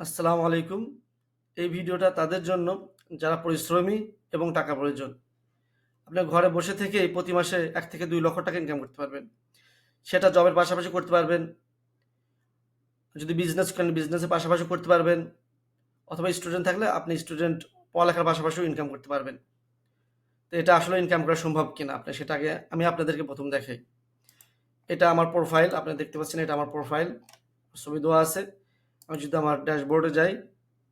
আসসালামু আলাইকুম। এই ভিডিওটা তাদের জন্য যারা পরিশ্রমী এবং টাকা প্রয়োজন। আপনি ঘরে বসে থেকেই প্রতি মাসে ১ থেকে ২ লক্ষ টাকা ইনকাম করতে পারবেন। সেটা জবের পাশাপাশি করতে পারবেন। যদি বিজনেস করেন বিজনেসের পাশাপাশি করতে পারবেন। অথবা স্টুডেন্ট থাকলে আপনি স্টুডেন্ট পড়ালেখার পাশাপাশিও ইনকাম করতে পারবেন। তো এটা আসলে ইনকাম করা সম্ভব কিনা আপনি সেটা আগে আমি আপনাদেরকে ১ম দেখাই। এটা আমার প্রোফাইল আপনারা দেখতে পাচ্ছেন এটা আমার প্রোফাইল। ছবি দেওয়া আছে। আমি যদি আমার ড্যাশবোর্ডে যাই,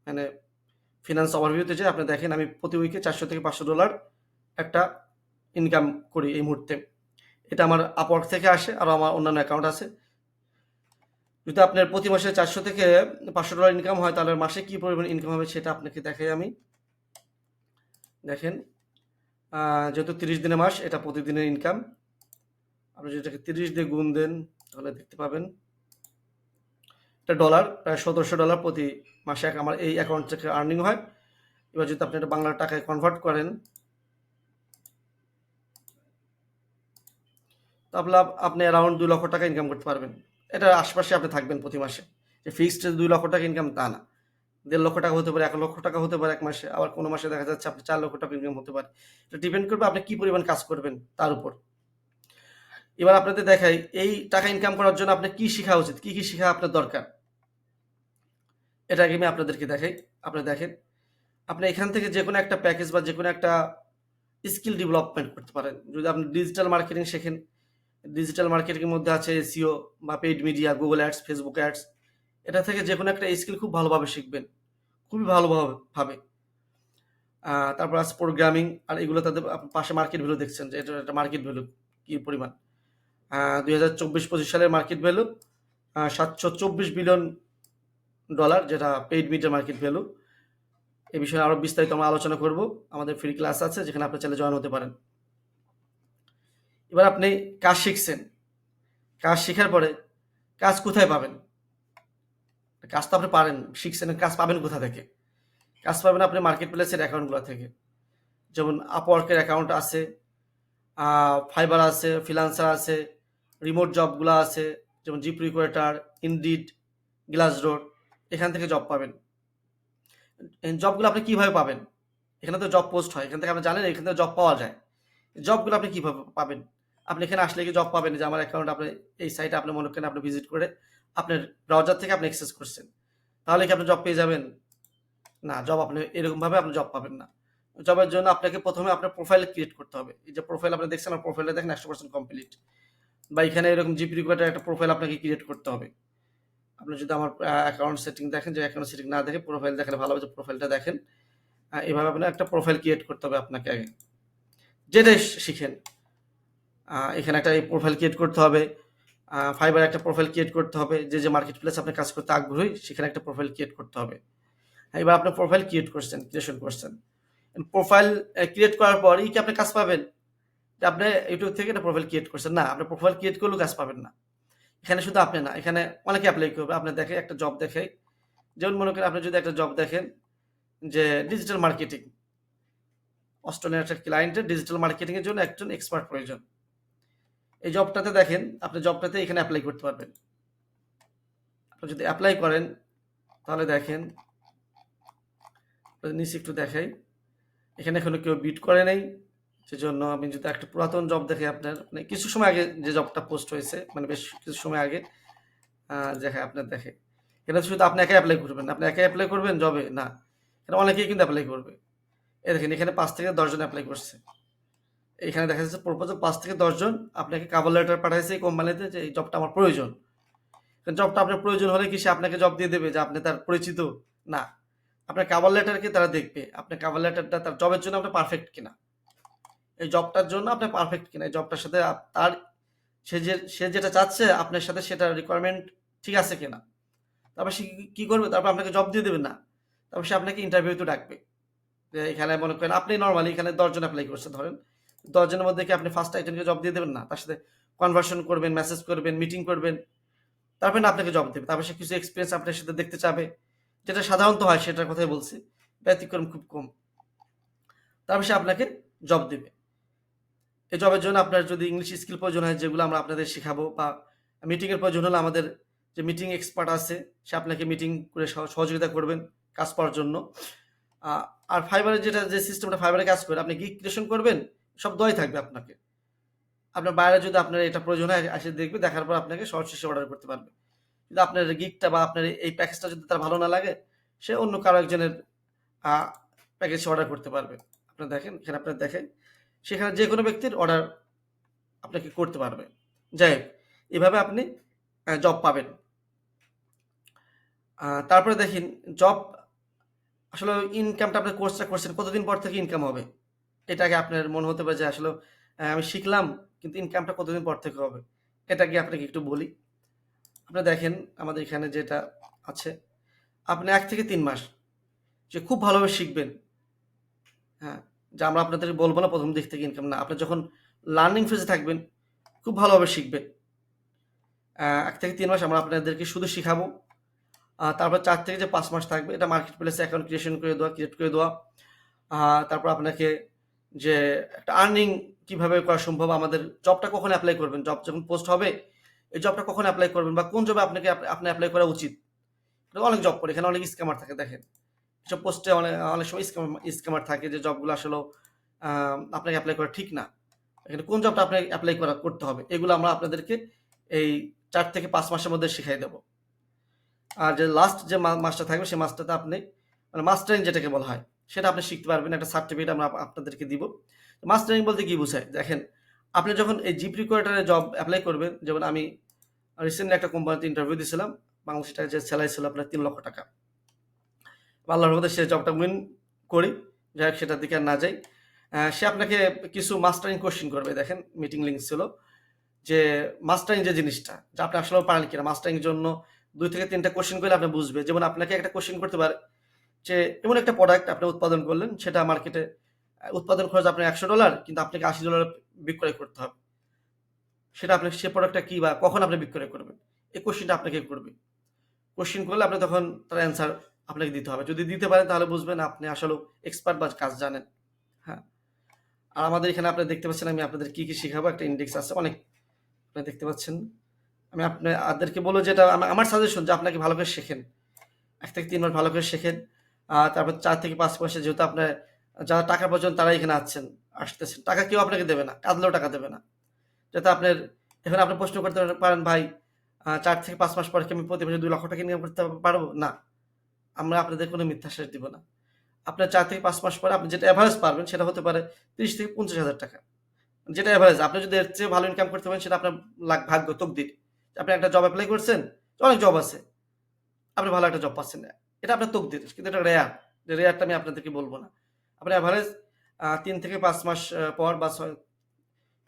মানে ফিন্যান্স ওভারভিউতে যাই আপনি দেখেন আমি প্রতি উইকে $400 থেকে $500 একটা ইনকাম করি এই মুহূর্তে। এটা আমার Upwork থেকে আসে, আরও আমার অন্যান্য অ্যাকাউন্ট আছে। যদি আপনার প্রতি মাসে $400 থেকে $500 ইনকাম হয় তাহলে মাসে কি পরিমাণ ইনকাম হবে সেটা আপনাকে দেখাই আমি। দেখেন যেহেতু 30 দিনের মাস এটা প্রতিদিনের ইনকাম। আপনি যদি এটাকে 30 দিয়ে গুণ দেন তাহলে দেখতে পাবেন এটা ডলার প্রায় $১৭০০ প্রতি মাসে আমার এই অ্যাকাউন্ট থেকে আর্নিং হয়। এবার যদি আপনি এটা বাংলা টাকায় কনভার্ট করেন তাহলে আপনি অ্যারাউন্ড ৳২,০০,০০০ ইনকাম করতে পারবেন। এটার আশপাশে আপনি থাকবেন প্রতি মাসে। যে ফিক্সড যে ৳২,০০,০০০ ইনকাম তা না। ৳১,৫০,০০০ হতে পারে, ৳১,০০,০০০ হতে পারে ১ মাসে। আবার কোনো মাসে দেখা যাচ্ছে আপনার ৳৪,০০,০০০ ইনকাম হতে পারে। এটা ডিপেন্ড করবে আপনি কি পরিমাণ কাজ করবেন তার উপর। এবার আপনাদের দেখাই এই টাকা ইনকাম করার জন্য আপনার কি শিখা উচিত, কি শিখা আপনার দরকার? এটা আগে আমি আপনাদেরকে দেখাই। আপনারা দেখেন। আপনি এখান থেকে যেকোনো একটা প্যাকেজ বা যেকোনো একটা স্কিল ডেভেলপমেন্ট করতে পারেন। যদি আপনি ডিজিটাল মার্কেটিং শেখেন, ডিজিটাল মার্কেটিং এর মধ্যে আছে এসইও বা paid media, Google ads, Facebook ads. এটা থেকে যেকোনো একটা স্কিল খুব ভালোভাবে শিখবেন। খুবই ভাবে। তারপর আছে প্রোগ্রামিং আর এগুলো তাদের পাশে মার্কেট ভ্যালু দেখছেন যে এটা মার্কেট ভ্যালু কি পরিমাণ। ২০২৪-২৫ সালের মার্কেট ভ্যালু $৭২৪ বিলিয়ন যেটা পেইড মিডিয়া মার্কেট ভ্যালু। এ বিষয়ে আরো বিস্তারিত আমরা আলোচনা করব। আমাদের ফ্রি ক্লাস আছে যেখানে আপনি চাইলে জয়েন হতে পারেন। এবার আপনি কাজ শিখছেন। কাজ শিখার পরে কাজ কোথায় পাবেন? কাজ তো আপনি পারেন, শিখছেন, কাজ পাবেন কোথা থেকে? কাজ পাবেন আপনি মার্কেট প্লেসের অ্যাকাউন্টগুলো থেকে। যেমন Upwork এর অ্যাকাউন্ট আছে, Fiverr আছে, ফ্রিল্যান্সার আছে, রিমোট জবগুলো আছে, যেমন ZipRecruiter, Indeed, Glassdoor এখান থেকে জব পাবেন। জবগুলো আপনি কিভাবে পাবেন? এখানে তো জব পোস্ট হয়। এখান থেকে আপনি জানেন এখান থেকে জব পাওয়া যায়। জবগুলো আপনি কিভাবে পাবেন? আপনি এখানে আসলে কি জব পাবেন যে আমার অ্যাকাউন্ট আপনি এই সাইটে আপনি মনে করেন আপনি ভিজিট করে আপনার ব্রাউজার থেকে আপনি অ্যাক্সেস করছেন। তাহলে কি আপনি জব পেয়ে যাবেন? না, জব আপনি এরকমভাবে আপনি জব পাবেন না। জবের জন্য আপনাকে ১ম এ আপনার প্রোফাইল ক্রিয়েট করতে হবে। এই যে প্রোফাইল আপনি দেখছেন আমার প্রোফাইলটা দেখেন 100% কমপ্লিট। বা এখানে এরকম ZipRecruiter একটা প্রোফাইল আপনাকে ক্রিয়েট করতে হবে। আপনি যদি আমার অ্যাকাউন্ট সেটিং দেখেন যে অ্যাকাউন্ট সেটিং না দেখে প্রোফাইল দেখালে ভালো হবে যে প্রোফাইলটা দেখেন। এভাবে আপনার একটা প্রোফাইল ক্রিয়েট করতে হবে আপনাকে আগে। যেটাই শিখেন। এখানে একটা প্রোফাইল ক্রিয়েট করতে হবে। Fiverr একটা প্রোফাইল ক্রিয়েট করতে হবে। যে মার্কেট প্লেস আপনি কাজ করতে আগ্রহী সেখানে একটা প্রোফাইল ক্রিয়েট করতে হবে। এবার আপনি প্রোফাইল ক্রিয়েট করছেন, ক্রিয়েশন করছেন। প্রোফাইল ক্রিয়েট করার পরই কি আপনি কাজ পাবেন? যে আপনি ইউটিউব থেকে একটা প্রোফাইল ক্রিয়েট করছেন। না, আপনি প্রোফাইল ক্রিয়েট করলেও কাজ পাবেন না। এখানে শুধু আপনি না, এখানে অনেকে এপ্লাই করবে। আপনি দেখে একটা জব দেখাই। যেমন মনে করেন আপনি যদি একটা জব দেখেন যে ডিজিটাল মার্কেটিং। অস্ট্রেলিয়ার একটা ক্লায়েন্টের ডিজিটাল মার্কেটিং এর জন্য একজন এক্সপার্ট প্রয়োজন। এই জবটাতে দেখেন আপনি জবটাতে এখানে এপ্লাই করতে পারবেন। আপনি যদি এপ্লাই করেন তাহলে দেখেন নিচে একটু দেখাই। এখানে এখনো কেউ বিড করে নাই। সেজন্য আমি যদি একটা পুরাতন জব দেখাই আপনার মানে কিছু সময় আগে যে জবটা পোস্ট হয়েছে মানে বেশ কিছু সময় আগে দেখায় আপনার দেখে। এটা শুধু আপনি একাই এপ্লাই করবেন। আপনি একাই এপ্লাই করবেন জবে? না। এখানে অনেকেই কিন্তু এপ্লাই করবে। এই দেখেন এখানে ৫ থেকে ১০ জন এপ্লাই করছে। এখানে দেখা যাচ্ছে প্রপোজাল ৫ থেকে ১০ জন আপনাকে কভার লেটার পাঠাইছে এই কোম্পানিতে যে এই জবটা আমার প্রয়োজন। জবটা আপনার প্রয়োজন হলে কি সে আপনাকে জব দিয়ে দেবে যে আপনি তার পরিচিত? না। আপনার কভার লেটারকে তারা দেখবে। আপনার কভার লেটারটা তার জবের জন্য আপনি পারফেক্ট কিনা। এই জবটার জন্য আপনি পারফেক্ট কিনা। এই জবটার সাথে তার সে যেটা চাচ্ছে আপনার সাথে সেটার রিকোয়ারমেন্ট ঠিক আছে কিনা। তারপর সে কি করবে? তারপর আপনাকে জব দিয়ে দেবে না। তারপর সে আপনাকে ইন্টারভিউতে ডাকবে। যে এখানে মনে করেন আপনি নরমালি এখানে ১০ জন এপ্লাই করছে ধরেন। ১০ জনের মধ্যে কি আপনি ফার্স্ট একজনকে জব দিয়ে দেবেন না। তার সাথে কনভারশন করবেন, মেসেজ করবেন, মিটিং করবেন। তারপরে না আপনাকে জব দেবে। তারপর সে কিছু এক্সপেরিয়েন্স আপনার সাথে দেখতে চাবে। যেটা সাধারণত হয় সেটার কথাই বলছি। ব্যতিক্রম খুব কম। তারপর সে আপনাকে জব দেবে। এই জবের জন্য আপনার যদি ইংলিশ স্কিল প্রয়োজন হয় যেগুলো আমরা আপনাদের শিখাবো বা মিটিং এর প্রয়োজন হলে আমাদের যে মিটিং এক্সপার্ট আছে, সে আপনাকে মিটিং করে সহযোগিতা করবেন কাজ পাওয়ার জন্য। আর ফাইবারের যে সিস্টেমটা ফাইবারে কাজ করে, আপনি গিগ ক্রিয়েশন করবেন, সব দেওয়াই থাকবে আপনাকে। আপনার বাইরে যদি আপনার এটা প্রয়োজন হয় এসে দেখবে, দেখার পর আপনাকে সহজ শেষে অর্ডার করতে পারবে। যদি আপনার গিগটা বা আপনার এই প্যাকেজটা যদি তার ভালো না লাগে, সে অন্য কারো একজনের প্যাকেজ অর্ডার করতে পারবে। আপনার দেখেন, এখানে আপনার দেখেন, সেখানে যে কোনো ব্যক্তির অর্ডার আপনাকে করতে পারবে। যাই হোক, এভাবে আপনি জব পাবেন। তারপরে দেখেন, জব আসলে ইনকামটা আপনার কোর্সটা করছেন, কতদিন পর থেকে ইনকাম হবে? এটা আগে আপনার মনে হতে পারে যে আসলে আমি শিখলাম, কিন্তু ইনকামটা কতদিন পর থেকে হবে? এটা আগে আপনাকে একটু বলি। আপনি দেখেন, আমাদের এখানে যেটা আছে, আপনি ১ থেকে ৩ মাস যে খুব ভালোভাবে শিখবেন, হ্যাঁ? যে আমরা আপনাদের বলব না ১ম দিক থেকে ইনকাম না। আপনি যখন লার্নিং ফেজে থাকবেন, খুব ভালোভাবে শিখবেন। ১ থেকে ৩ মাস আমরা আপনাদেরকে শুধু শিখাবো। তারপর ৪ থেকে যে ৫ মাস থাকবে, এটা মার্কেট প্লেসে অ্যাকাউন্ট ক্রিয়েট করে দেওয়া। তারপর আপনাকে যে একটা আর্নিং কিভাবে করা সম্ভব, আমাদের জবটা কখন এপ্লাই করবেন, জব যখন পোস্ট হবে, এই জবটা কখন এপ্লাই করবেন বা কোন জবে আপনি এপ্লাই করা উচিত। অনেক জব করে, এখানে অনেক স্ক্যামার থাকে দেখেন। এসব পোস্টে অনেক সময় স্ক্যামার থাকে, যে জবগুলো আসলেও আপনাকে এপ্লাই করা ঠিক না। এখানে কোন জবটা আপনাকে এপ্লাই করতে হবে, এগুলো আমরা আপনাদেরকে এই ৪ থেকে ৫ মাসের মধ্যে শিখাই দেব। আর যে লাস্ট যে মাসটা থাকবে, সেই মাসটাতে আপনি মানে মাস্টারিং যেটাকে বলা হয়, সেটা আপনি শিখতে পারবেন। একটা সার্টিফিকেট আমরা আপনাদেরকে দিব। মাস্টারিং বলতে কি বোঝায়? দেখেন, আপনি যখন এই জিপ রিক্রুটারে জব এপ্লাই করবেন, যেমন আমি রিসেন্টলি একটা কোম্পানিতে ইন্টারভিউ দিয়েছিলাম, বাংলাদেশি টাকায় যে স্যালারি ছিল আপনার ৩ লক্ষ টাকা। আল্লাহর রহমতে সে জবটা উইন করি। যাই হোক, সেটার দিকে আর না যাই। সে আপনাকে কিছু মাস্টারিং কোয়েশ্চেন করবে। দেখেন, মিটিং লিঙ্ক ছিল যে মাস্টারিং যে জিনিসটা, যে আপনি আসলেও পারেন কিনা। মাস্টারিং এর জন্য ২ থেকে ৩ টা কোয়েশ্চেন করলে আপনি বুঝবে। যেমন আপনাকে একটা কোয়েশ্চেন করতে পারে যে এমন একটা প্রোডাক্ট আপনি উৎপাদন করলেন, সেটা মার্কেটে উৎপাদন খরচ আপনার $১০০, কিন্তু আপনাকে $৮০ বিক্রয় করতে হবে। সেটা আপনি সে প্রোডাক্টটা কি বা কখন আপনি বিক্রয় করবেন? এই কোয়েশ্চেনটা আপনাকে করবে। কোয়েশ্চেন করলে আপনি তখন তার অ্যান্সার আপনাকে দিতে হবে। যদি দিতে পারেন, তাহলে বুঝবেন আপনি আসলেও এক্সপার্ট বা কাজ জানেন। হ্যাঁ? আর আমাদের এখানে আপনি দেখতে পাচ্ছেন, আমি আপনাদের কি শিখাবো, একটা ইনডেক্স আছে অনেক, আপনি দেখতে পাচ্ছেন। আমি আপনাদেরকে বলব, যেটা আমার সাজেশন, যে আপনাকে ভালো করে শেখেন। ১ থেকে ৩ মাস ভালো করে শেখেন। তারপর ৪ থেকে ৫ মাসে, যেহেতু আপনার যারা টাকা প্রয়োজন তারা এখানে আসতেছেন। টাকা কেউ আপনাকে দেবে না। কাঁদলেও টাকা দেবে না। যাতে আপনার, এখন আপনি প্রশ্ন করতে পারেন, ভাই ৪ থেকে ৫ মাস পরে কি আমি প্রতি মাসে ৳২ লক্ষ ইনকাম করতে পারবো? না। আমরা আপনাদের কোনো মিথ্যা আশ্বাস দিব না। আপনার ৪ থেকে ৫ মাস পরে আপনি যেটা এভারেজ পারবেন, সেটা হতে পারে ৩০ থেকে ৫০,০০০ টাকা। যেটা এভারেজ। আপনি যদি এর চেয়ে ভালো ইনকাম করতে পারেন, সেটা আপনার ভাগ্য, তকদির। আপনি একটা জব এপ্লাই করছেন, অনেক জব আছে। আপনি ভালো একটা জব পাচ্ছেন না। এটা আপনার তকদির। কিন্তু এটা রেয়ার। যে রেয়ারটা আমি আপনাদেরকে বলব না। আপনি এভারেজ ৩ থেকে ৫ মাস পর বা ৬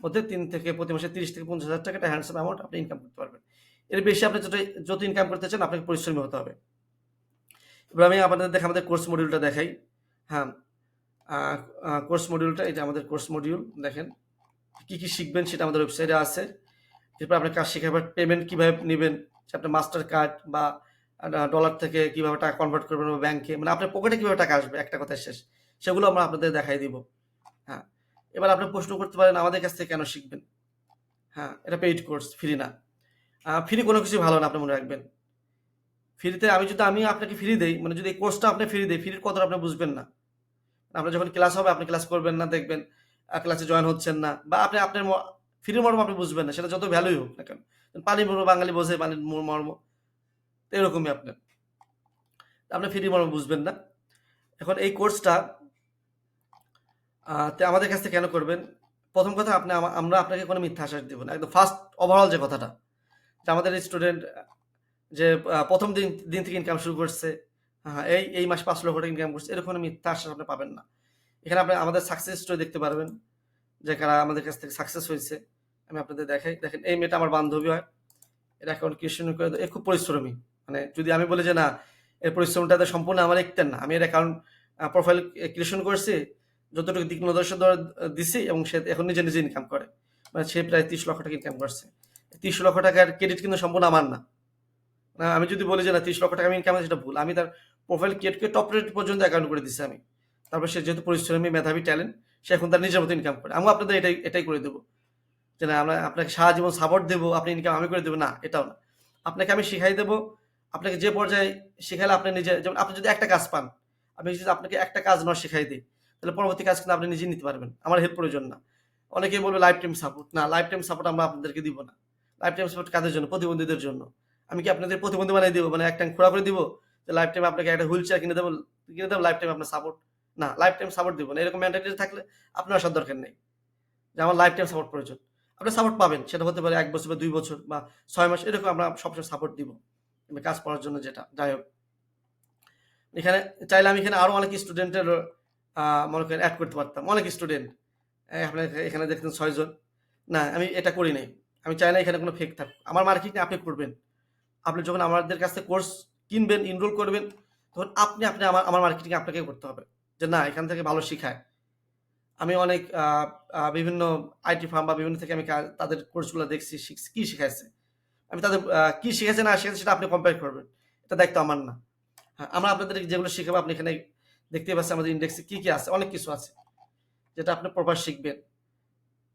মধ্যে ৩ থেকে প্রতি মাসে ৩০ থেকে ৫০,০০০ টাকা, একটা হ্যান্ডসাম অ্যামাউন্ট আপনি ইনকাম করতে পারবেন। এর বেশি আপনি যত ইনকাম করতে চান, আপনাকে পরিশ্রমী হতে হবে। এবার আমি আপনাদের আমাদের কোর্স মডিউলটা দেখাই। হ্যাঁ, কোর্স মডিউলটা, এটা আমাদের কোর্স মডিউল। দেখেন, কি শিখবেন সেটা আমাদের ওয়েবসাইটে আছে। এরপর আপনার কাজ শিখে পেমেন্ট কিভাবে নিবেন, আপনার মাস্টার কার্ড বা ডলার থেকে কিভাবে টাকা কনভার্ট করবেন বা ব্যাংকে, মানে আপনার পকেটে কিভাবে টাকা আসবে, একটা কথায় শেষ। সেগুলো আমরা আপনাদের দেখাই দিব। হ্যাঁ, এবার আপনি প্রশ্ন করতে পারেন, আমাদের কাছ থেকে কেন শিখবেন? হ্যাঁ, এটা পেইড কোর্স, ফ্রি না। ফ্রি কোনো কিছুই ভালো না, আপনি মনে রাখবেন। ফ্রিতে আমি আপনাকে ফ্রি দেই, মানে যদি এই কোর্সটা আপনি ফ্রি দেই, ফ্রির কদর আপনি বুঝবেন না। আপনার যখন ক্লাস হবে, আপনি ক্লাস করবেন না, দেখবেন ক্লাসে জয়েন হচ্ছেন না, বা আপনার ফ্রির মর্ম আপনি বুঝবেন না, সেটা যত ভ্যালুই হোক না কেন। পানির মর্ম বাঙালি বোঝে, পানির মর্ম তো এরকমই আপনার। আপনি ফ্রির মর্ম বুঝবেন না। এখন এই কোর্সটা আমাদের কাছ থেকে কেন করবেন? প্রথম কথা, আমরা আপনাকে কোনো মিথ্যা আশ্বাস দিব না। একদম ফার্স্ট ওভারঅল যে কথাটা, যে আমাদের স্টুডেন্ট যে ১ম দিন থেকে ইনকাম শুরু করছে, এই মাসে ৳৫ লক্ষ ইনকাম করছে, এরকম কোনো মিথ্যা আশ্বাস আপনি পাবেন না। এখানে আপনি আমাদের সাকসেস স্টোরি দেখতে পারবেন, যে কারা আমাদের কাছ থেকে সাকসেস হয়েছে। আমি আপনাদের দেখাই। দেখেন, এই মেয়েটা আমার বান্ধবী হয়। এর অ্যাকাউন্ট ক্রিয়েশন করে, এ খুব পরিশ্রমী। মানে যদি আমি বলি যে না, এর পরিশ্রমটা সম্পূর্ণ আমার একটার না। আমি এর অ্যাকাউন্ট প্রোফাইল ক্রিয়েশন করছি, যতটুকু দিক নির্দেশনা দিছি, এবং সে এখন নিজে ইনকাম করে। মানে সে প্রায় ৳৩০ লক্ষ ইনকাম করছে। ৳৩০ লক্ষ ক্রেডিট কিন্তু সম্পূর্ণ আমার না। আমি যদি বলি যে না, ৳৩০ লক্ষ আমি ইনকাম, সেটা ভুল। আমি তার প্রোফাইল ক্রিয়েট করে টপ রেট পর্যন্ত অ্যাকাউন্ট করে দিছি আমি। তারপর সে যেহেতু পরিশ্রমী, মেধাবী, ট্যালেন্ট, সে এখন তার নিজের মতো ইনকাম করে। আমিও আপনাদের এটাই করে দেব। যে না, আমরা আপনাকে সারা জীবন সাপোর্ট দেব, আপনি ইনকাম আমি করে দেব, না, এটাও না। আপনাকে আমি শিখাই দেবো। আপনাকে যে পর্যায়ে শিখাইলে আপনি নিজে, যেমন আপনি যদি একটা কাজ পান, আমি যদি আপনাকে একটা কাজ না শিখাই দেই, তাহলে পরবর্তী কাজ কিন্তু আপনি নিজেই নিতে পারবেন। আমার হেল্প প্রয়োজন না। অনেকেই বলবে লাইফ টাইম সাপোর্ট। না, লাইফ টাইম সাপোর্ট আমরা আপনাদেরকে দিব না। লাইফ টাইম সাপোর্ট কাদের জন্য? প্রতিবন্ধীদের জন্য। আমি কি আপনাদের প্রতিবন্ধী বানাই দিব? মানে এক টাইম খোঁড়া করে দিব? যে লাইফ টাইম আপনাকে একটা হুইল চেয়ার কিনে দেব লাইফ টাইম আপনার সাপোর্ট? না, লাইফ টাইম সাপোর্ট দিব না। এরকম মেন্টালিটি থাকলে আপনার আসার দরকার নেই। যে আমার লাইফ টাইম সাপোর্ট প্রয়োজন। আপনি সাপোর্ট পাবেন। সেটা হতে পারে ১ বছর বা ২ বছর বা ৬ মাস, এরকম আমরা সবসময় সাপোর্ট দিব। আমি কাজ করার জন্য যেটা। যাই হোক। এখানে চাইলে আমি এখানে আরো অনেক স্টুডেন্টের মনে করেন এড করতে পারতাম। অনেক স্টুডেন্ট। আপনার এখানে দেখতেন ৬ জন। না, আমি এটা করি নাই। আমি চাই না এখানে কোনো ফেক থাকুক। আমার মার্কেটিং আপনি করবেন। আপনি যখন আমাদের কাছ থেকে কোর্স কিনবেন, এনরোল করবেন, তখন আপনি আমার মার্কেটিং আপনাকে করতে হবে। যে না, এখান থেকে ভালো শিখায়। আমি অনেক বিভিন্ন আইটি ফার্ম বা বিভিন্ন থেকে আমি তাদের কোর্সগুলো দেখছি, শিখছি, কি শিখাইছে। আমি তাদের কি শিখেছে না শিখেছে সেটা আপনি কম্পেয়ার করবেন। এটা দায়িত্ব আমার না। হ্যাঁ, আমরা আপনাদেরকে যেগুলো শিখাবো আপনি এখানে দেখতেই পাচ্ছেন আমাদের ইন্ডেক্সে কি আছে? অনেক কিছু আছে। যেটা আপনি প্রপার শিখবেন।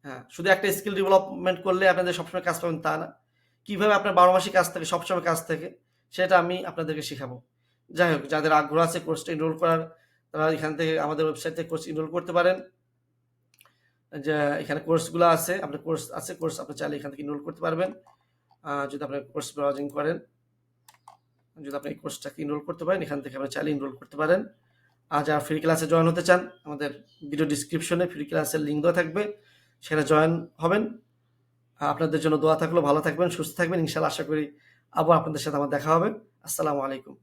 হ্যাঁ, শুধু একটা স্কিল ডেভেলপমেন্ট করলে আপনাদের সবসময় কাজ পাবেন তা না। কিভাবে আপনার ১২ মাসই কাজ থাকে, সবসময় কাজ থাকে, সেটা আমি আপনাদেরকে শিখাবো। যাই হোক, যাদের আগ্রহ আছে কোর্সটা এনরোল করার, তারা এখান থেকে আমাদের ওয়েবসাইট থেকে কোর্স এনরোল করতে পারেন। যে এখানে কোর্সগুলো আছে, আপনার কোর্স আছে, কোর্স আপনি চাইলে এখান থেকে এনরোল করতে পারবেন। যদি আপনি কোর্স ব্রাউজিং করেন, যদি আপনি এই কোর্সটাকে এনরোল করতে পারেন, এখান থেকে আপনি চাইলে এনরোল করতে পারেন। আর যারা ফ্রি ক্লাসে জয়েন হতে চান, আমাদের ভিডিও ডেসক্রিপশনে ফ্রি ক্লাসের লিঙ্ক দেওয়া থাকবে। সেখানে জয়েন হবেন। আপনাদের জন্য দোয়া থাকলো। ভালো থাকবেন, সুস্থ থাকবেন। ইনশাআল্লাহ আশা করি আবার আপনাদের সাথে আমার দেখা হবে। আসসালামু আলাইকুম।